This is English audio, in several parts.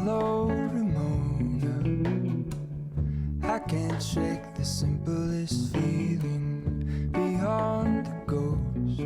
slow to moan. I can't shake the simplest feeling beyond the ghost.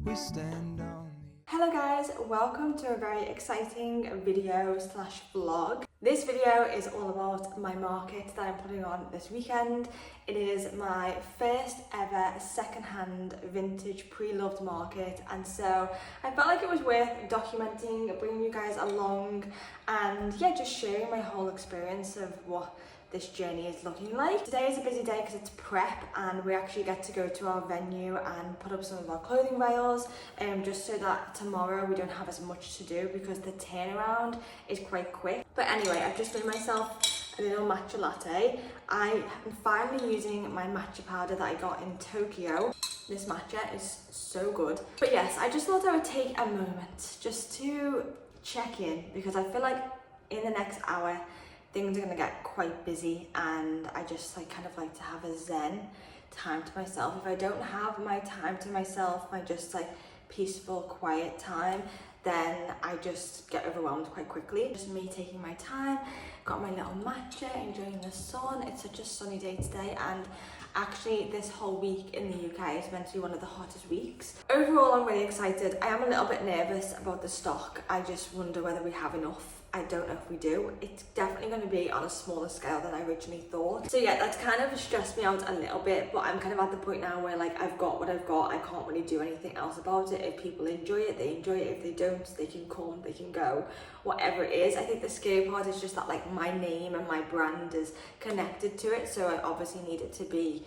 We stand on the... Hello guys, welcome to a very exciting video slash vlog. This video is all about my market that I'm putting on this weekend. It is my first ever secondhand vintage pre-loved market, and so I felt like it was worth documenting, bringing you guys along, and yeah, just sharing my whole experience of what this journey is looking like. Today is a busy day because it's prep and we actually get to go to our venue and put up some of our clothing rails, just so that tomorrow we don't have as much to do because the turnaround is quite quick. But anyway, I've just made myself a little matcha latte. I am finally using my matcha powder that I got in Tokyo. This matcha is so good. But yes, I just thought I would take a moment just to check in because I feel like in the next hour things are gonna get quite busy, and I just kind of like to have a zen time to myself. If I don't have my time to myself, my just peaceful, quiet time, then I just get overwhelmed quite quickly. Just me taking my time, got my little matcha, enjoying the sun. It's such a sunny day today, and actually this whole week in the UK is meant to be one of the hottest weeks. Overall, I'm really excited. I am a little bit nervous about the stock. I just wonder whether we have enough. I don't know if we do. It's definitely going to be on a smaller scale than I originally thought. So yeah, that's kind of stressed me out a little bit, but I'm kind of at the point now where I've got what I've got. I can't really do anything else about it. If people enjoy it, they enjoy it. If they don't, they can come, they can go, whatever it is. I think the scary part is just that my name and my brand is connected to it, so I obviously need it to be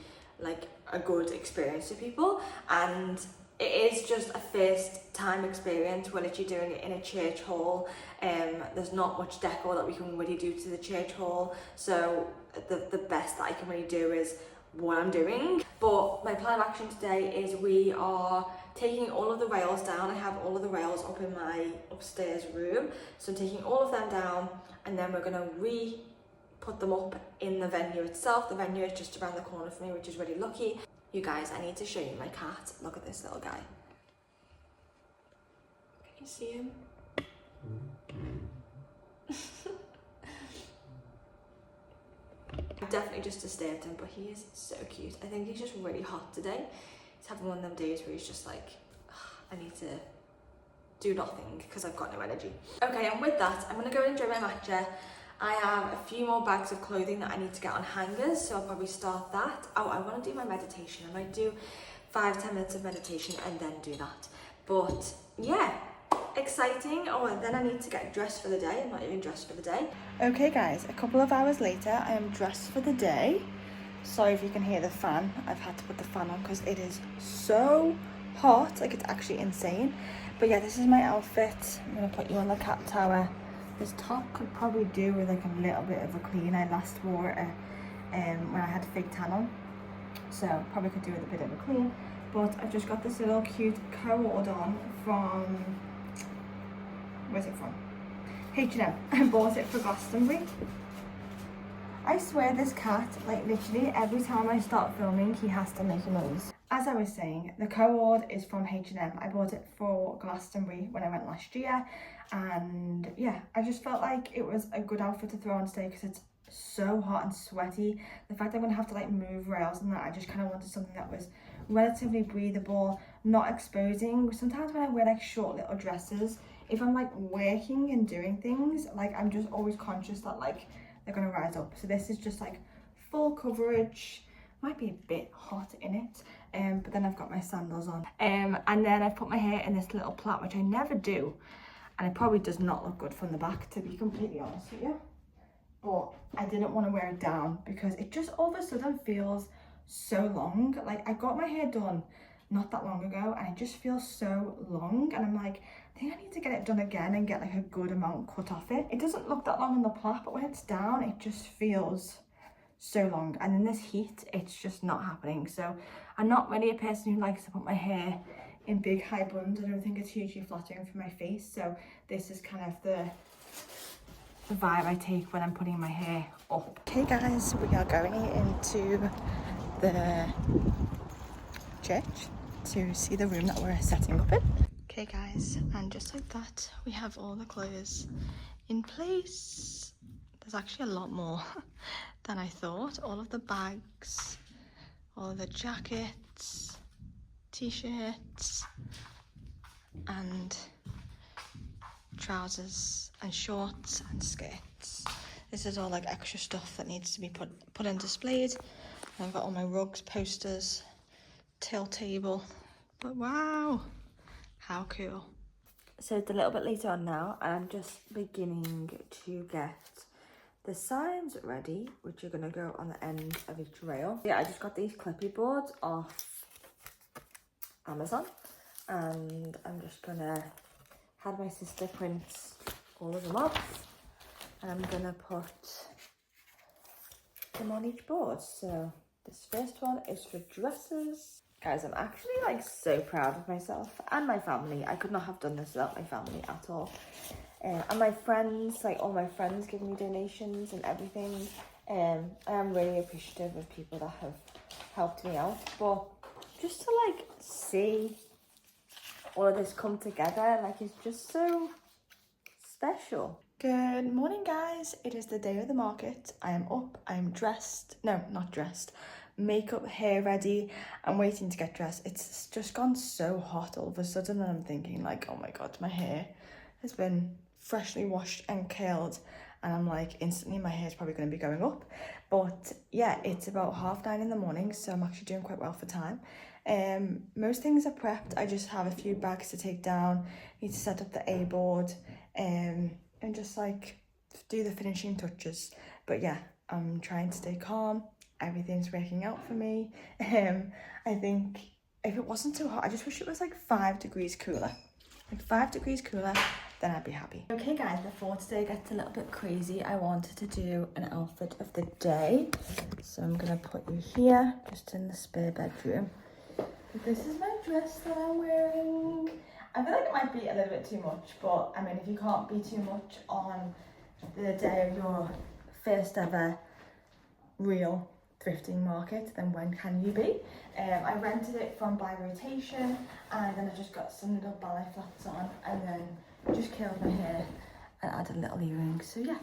a good experience for people, and it is just a first time experience. We're literally doing it in a church hall. There's not much decor that we can really do to the church hall, so the best that I can really do is what I'm doing. But my plan of action today is we are taking all of the rails down. I have all of the rails up in my upstairs room, so I'm taking all of them down, and then we're going to put them up in the venue itself. The venue is just around the corner for me, which is really lucky. You guys, I need to show you my cat. Look at this little guy. Can you see him? I've definitely just disturbed him, but he is so cute. I think he's just really hot today. He's having one of them days where he's just I need to do nothing because I've got no energy. Okay, and with that, I'm gonna go and enjoy my matcha. I have a few more bags of clothing that I need to get on hangers, so I'll probably start that. Oh, I want to do my meditation. I might do 5-10 minutes of meditation and then do that. But yeah, exciting. Oh, and then I need to get dressed for the day. I'm not even dressed for the day. Okay guys, a couple of hours later, I am dressed for the day. Sorry if you can hear the fan. I've had to put the fan on because it is so hot. It's actually insane. But yeah, this is my outfit. I'm going to put you on the cat tower. This top could probably do with a little bit of a clean. I last wore it when I had fake tan on, so probably could do with a bit of a clean. But I've just got this little cute co-ord on from, where's it from? H&M. I bought it for Glastonbury. I swear this cat, literally every time I start filming, he has to make a noise. As I was saying, the co-ord is from H&M. I bought it for Glastonbury when I went last year, and yeah, I just felt like it was a good outfit to throw on today because it's so hot and sweaty. The fact that I'm gonna have to move rails and that, I just kind of wanted something that was relatively breathable, not exposing. Sometimes when I wear short little dresses, if I'm working and doing things, I'm just always conscious that they're gonna rise up. So this is just full coverage. Might be a bit hot in it, but then I've got my sandals on, and then I've put my hair in this little plait, which I never do, and it probably does not look good from the back, to be completely honest with you. But I didn't want to wear it down because it just all of a sudden feels so long. I got my hair done not that long ago and it just feels so long, and I'm I think I need to get it done again and get a good amount cut off it. It doesn't look that long in the plait, but when it's down it just feels so long, and in this heat it's just not happening. So I'm not really a person who likes to put my hair in big high buns. I don't think it's hugely flattering for my face, so this is kind of the vibe I take when I'm putting my hair up. Okay guys, we are going into the church to see the room that we're setting up in. Okay guys, and just like that, we have all the clothes in place. There's actually a lot more than I thought. All of the bags, all of the jackets, t-shirts, and trousers and shorts and skirts. This is all like extra stuff that needs to be put and displayed. And I've got all my rugs, posters, tail table. But wow, how cool. So it's a little bit later on now, and I'm just beginning to get the signs ready, which are going to go on the end of each rail. Yeah, I just got these clippy boards off Amazon, and I'm just going to have my sister print all of them off, and I'm going to put them on each board. So this first one is for dresses. Guys, I'm actually like so proud of myself and my family. I could not have done this without my family at all. And my friends, like all my friends give me donations and everything. I am really appreciative of people that have helped me out. But just to like see all of this come together, like it's just so special. Good morning guys, it is the day of the market. I am up, I am dressed, no not dressed, makeup, hair ready. I'm waiting to get dressed. It's just gone so hot all of a sudden, and I'm thinking like, oh my god, my hair has been freshly washed and curled, and I'm like instantly my hair's probably going to be going up. But yeah, it's about 9:30 in the morning, so I'm actually doing quite well for time. Most things are prepped. I just have a few bags to take down, need to set up the A board, and just like do the finishing touches. But yeah, I'm trying to stay calm. Everything's working out for me. I think if it wasn't too hot, I just wish it was like 5 degrees cooler. Like 5 degrees cooler, then I'd be happy. Okay guys, before today gets a little bit crazy, I wanted to do an outfit of the day. So I'm gonna put you here, just in the spare bedroom. This is my dress that I'm wearing. I feel like it might be a little bit too much, but I mean, if you can't be too much on the day of your first ever real thrifting market, then when can you be? I rented it from By Rotation, and then I just got some little ballet flats on, and then just curled my hair and added little earrings. So yeah,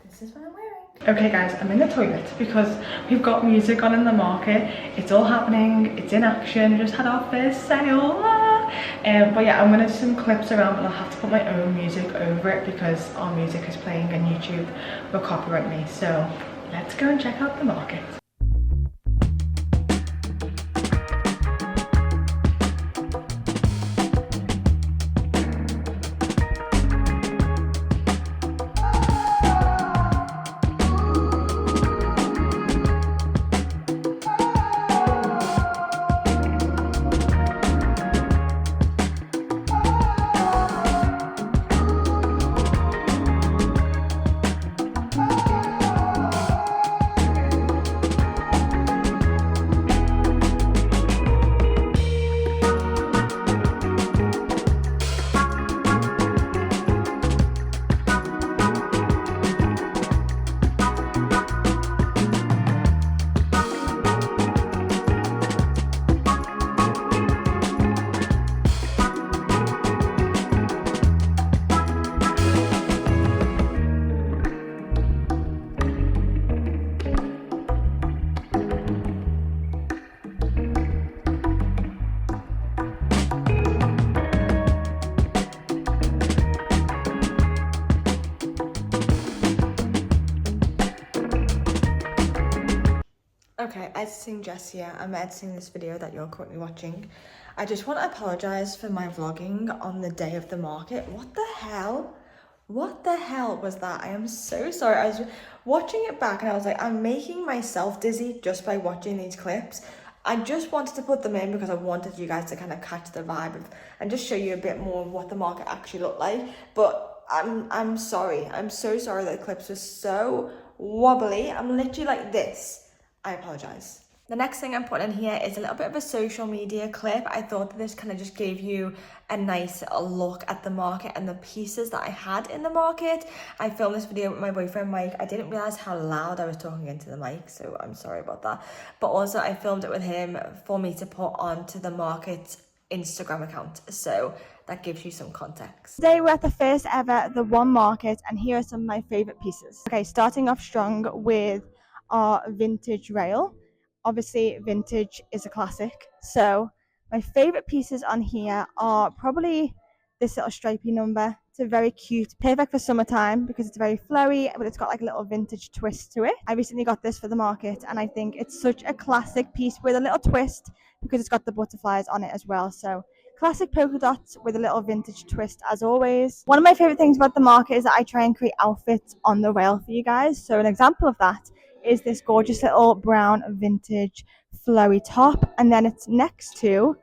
this is what I'm wearing. Okay guys, I'm in the toilet because we've got music on in the market. It's all happening, it's in action, just had our first sale. But yeah, I'm gonna do some clips around, but I'll have to put my own music over it because our music is playing and YouTube will copyright me. So let's go and check out the market. Okay, editing Jess here. I'm editing this video that you're currently watching. I just want to apologise for my vlogging on the day of the market. What the hell? What the hell was that? I am so sorry. I was watching it back and I was like, I'm making myself dizzy just by watching these clips. I just wanted to put them in because I wanted you guys to kind of catch the vibe of, and just show you a bit more of what the market actually looked like. But I'm sorry. I'm so sorry that the clips were so wobbly. I'm literally like this. I apologise. The next thing I'm putting in here is a little bit of a social media clip. I thought that this kind of just gave you a nice look at the market and the pieces that I had in the market. I filmed this video with my boyfriend Mike. I didn't realise how loud I was talking into the mic, so I'm sorry about that. But also I filmed it with him for me to put onto the market Instagram account, so that gives you some context. Today we're at the first ever The One Market, and here are some of my favourite pieces. Okay, starting off strong with our vintage rail. Obviously vintage is a classic, so my favourite pieces on here are probably this little stripy number. It's a very cute, perfect for summertime because it's very flowy, but it's got like a little vintage twist to it. I recently got this for the market, and I think it's such a classic piece with a little twist because it's got the butterflies on it as well. So classic polka dots with a little vintage twist as always. One of my favorite things about the market is that I try and create outfits on the rail for you guys. So an example of that is this gorgeous little brown vintage flowy top, and then it's next to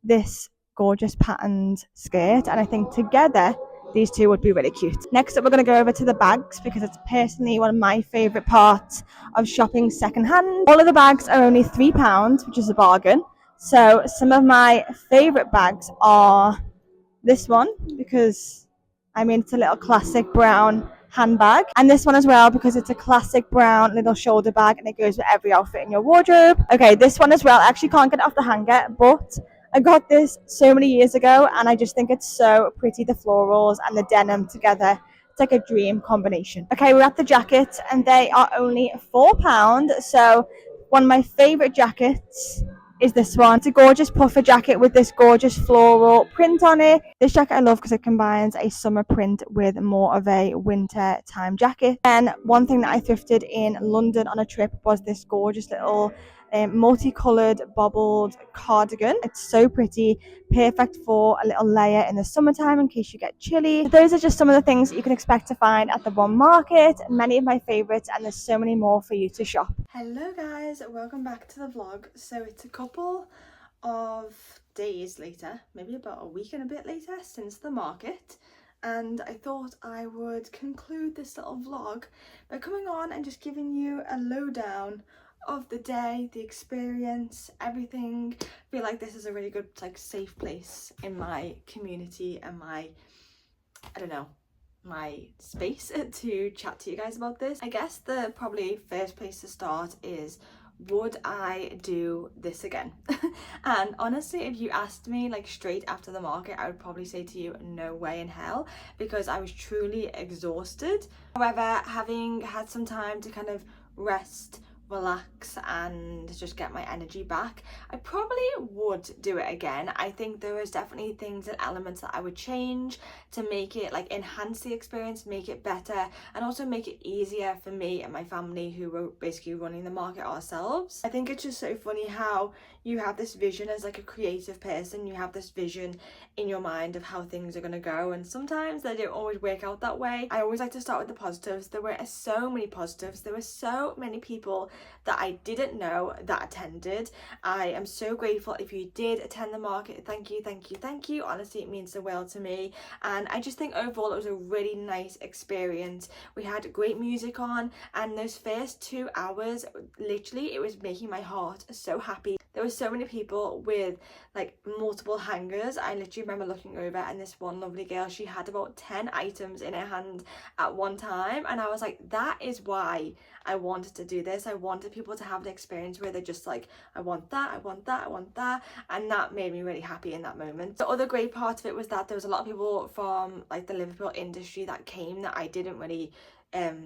this gorgeous patterned skirt, and I think together these two would be really cute. Next up, we're going to go over to the bags because it's personally one of my favorite parts of shopping secondhand. All of the bags are only £3, which is a bargain. So some of my favorite bags are this one because I mean it's a little classic brown handbag, and this one as well because it's a classic brown little shoulder bag and it goes with every outfit in your wardrobe. Okay, this one as well, I actually can't get it off the hanger, but I got this so many years ago and I just think it's so pretty, the florals and the denim together. It's like a dream combination. Okay, we're at the jackets and they are only £4. So one of my favorite jackets is this one. It's a gorgeous puffer jacket with this gorgeous floral print on it. This jacket I love because it combines a summer print with more of a winter time jacket. And one thing that I thrifted in London on a trip was this gorgeous little multicolored bobbled cardigan. It's so pretty, perfect for a little layer in the summertime in case you get chilly. So those are just some of the things that you can expect to find at the One Market, many of my favorites, and there's so many more for you to shop. Hello guys, welcome back to the vlog. So it's a couple of days later, maybe about a week and a bit later since the market, and I thought I would conclude this little vlog by coming on and just giving you a lowdown of the day, the experience, everything. I feel like this is a really good like safe place in my community and my, I don't know, my space to chat to you guys about this. I guess the probably first place to start is, would I do this again? And honestly, if you asked me like straight after the market, I would probably say to you, no way in hell, because I was truly exhausted. However, having had some time to kind of rest, relax and just get my energy back, I probably would do it again. I think there is definitely things and elements that I would change to make it like enhance the experience, make it better, and also make it easier for me and my family who were basically running the market ourselves. I think it's just so funny how you have this vision as like a creative person, you have this vision in your mind of how things are going to go, and sometimes they don't always work out that way. I always like to start with the positives. There were so many positives. There were so many people that I didn't know that attended. I am so grateful if you did attend the market. Thank you, thank you, thank you. Honestly, it means the world to me, and I just think overall it was a really nice experience. We had great music on, and those first 2 hours, literally it was making my heart so happy. There were so many people with like multiple hangers. I literally remember looking over and this one lovely girl, she had about 10 items in her hand at one time, and I was like, that is why I wanted to do this. I wanted people to have an experience where they're just like, I want that, I want that, I want that, and that made me really happy in that moment. The other great part of it was that there was a lot of people from like the Liverpool industry that came that I didn't really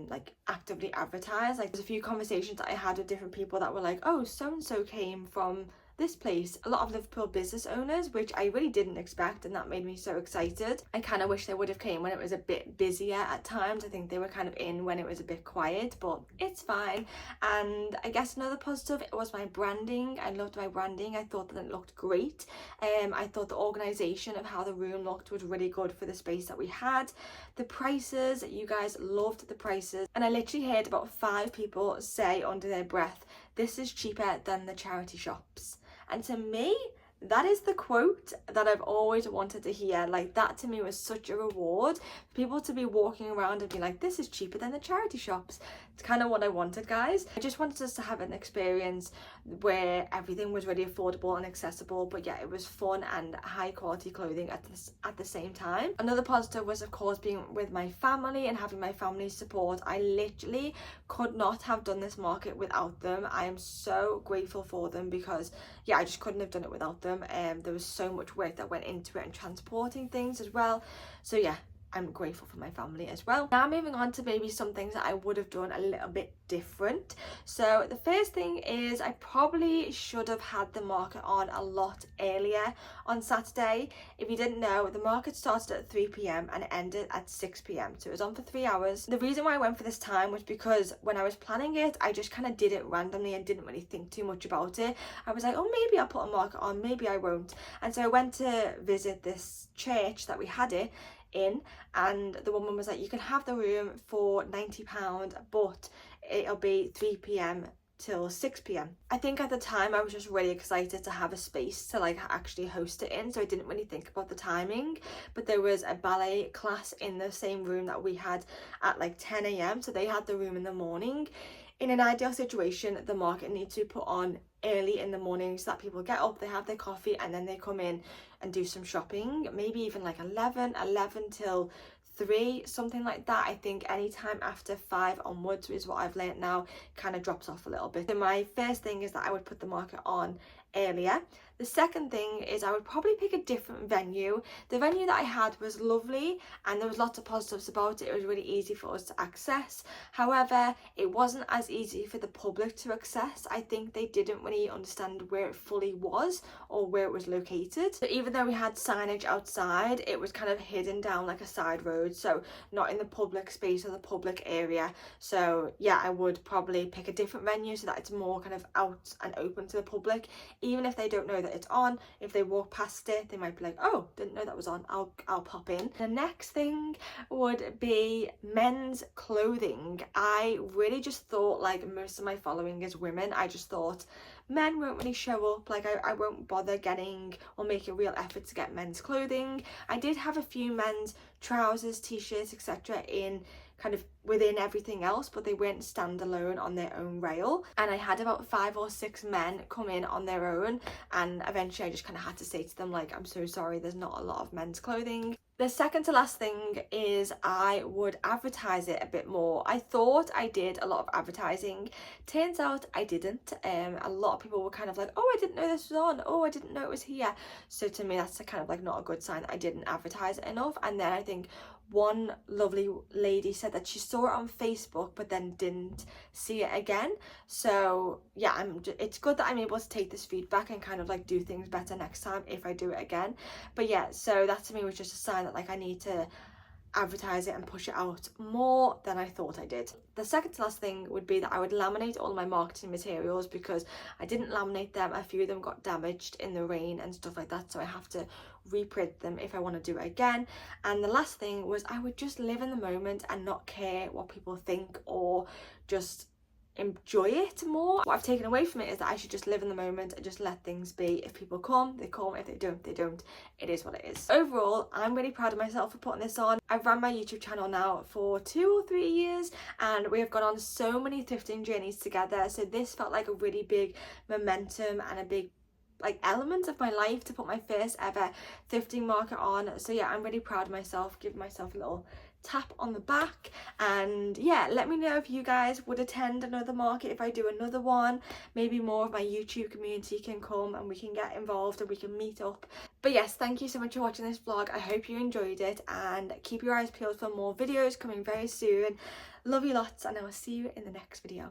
like actively advertise. Like there's a few conversations that I had with different people that were like, oh, so and so came from this place. A lot of Liverpool business owners, which I really didn't expect, and that made me so excited. I kind of wish they would have came when it was a bit busier at times. I think they were kind of in when it was a bit quiet, but it's fine. And I guess another positive, it was my branding. I loved my branding. I thought that it looked great. I thought the organisation of how the room looked was really good for the space that we had. The prices, you guys loved the prices, and I literally heard about 5 people say under their breath, this is cheaper than the charity shops. And to me, that is the quote that I've always wanted to hear. Like that to me was such a reward. People to be walking around and be like, this is cheaper than the charity shops. It's kind of what I wanted, guys. I just wanted us to have an experience where everything was really affordable and accessible, but yeah, it was fun and high quality clothing at the same time. Another positive was, of course, being with my family and having my family's support. I literally could not have done this market without them. I am so grateful for them because yeah, I just couldn't have done it without them. There was so much work that went into it and transporting things as well. So yeah, I'm grateful for my family as well. Now moving on to maybe some things that I would have done a little bit different. So the first thing is I probably should have had the market on a lot earlier on Saturday. If you didn't know, the market started at 3 p.m. and it ended at 6 p.m. So it was on for 3 hours. The reason why I went for this time was because when I was planning it, I just kind of did it randomly and didn't really think too much about it. I was like, oh, maybe I'll put a market on, maybe I won't. And so I went to visit this church that we had it in, and the woman was like, you can have the room for £90, but it'll be 3 p.m. till 6 p.m. I think at the time I was just really excited to have a space to like actually host it in, so I didn't really think about the timing. But there was a ballet class in the same room that we had at like 10 a.m, so they had the room in the morning. In an ideal situation, the market needs to be put on early in the morning so that people get up, they have their coffee, and then they come in and do some shopping. Maybe even like 11 till 3, something like that. I think any time after 5 onwards is what I've learnt now, kind of drops off a little bit. So my first thing is that I would put the market on earlier. The second thing is I would probably pick a different venue. The venue that I had was lovely and there was lots of positives about it. It was really easy for us to access. However, it wasn't as easy for the public to access. I think they didn't really understand where it fully was or where it was located. So even though we had signage outside, it was kind of hidden down like a side road, so not in the public space or the public area. So yeah, I would probably pick a different venue so that it's more kind of out and open to the public. Even if they don't know that it's on, if they walk past it, they might be like, oh, didn't know that was on, I'll pop in. The next thing would be men's clothing. I really just thought, like most of my following is women, I just thought men won't really show up, like I won't bother getting or make a real effort to get men's clothing. I did have a few men's trousers, t-shirts, etc. in kind of within everything else, but they weren't standalone on their own rail. And I had about 5 or 6 men come in on their own, and eventually I just kind of had to say to them, like, I'm so sorry, there's not a lot of men's clothing. The second to last thing is I would advertise it a bit more. I thought I did a lot of advertising. Turns out I didn't. A lot of people were kind of like, oh, I didn't know this was on. Oh, I didn't know it was here. So to me, that's kind of like not a good sign that I didn't advertise it enough. And then I think one lovely lady said that she saw it on Facebook but then didn't see it again. So yeah, it's good that I'm able to take this feedback and kind of like do things better next time if I do it again. But yeah, so that to me was just a sign that like I need to advertise it and push it out more than I thought I did. The second to last thing would be that I would laminate all my marketing materials because I didn't laminate them. A few of them got damaged in the rain and stuff like that, so I have to reprint them if I want to do it again. And the last thing was I would just live in the moment and not care what people think, or just enjoy it more. What I've taken away from it is that I should just live in the moment and just let things be. If people come, they come. If they don't, they don't. It is what it is. Overall, I'm really proud of myself for putting this on. I've run my YouTube channel now for 2 or 3 years and we have gone on so many thrifting journeys together. So this felt like a really big momentum and a big like element of my life to put my first ever thrifting market on. So yeah, I'm really proud of myself, give myself a little tap on the back. And yeah, let me know if you guys would attend another market if I do another one. Maybe more of my YouTube community can come and we can get involved and we can meet up. But yes, thank you so much for watching this vlog. I hope you enjoyed it and keep your eyes peeled for more videos coming very soon. Love you lots and I will see you in the next video.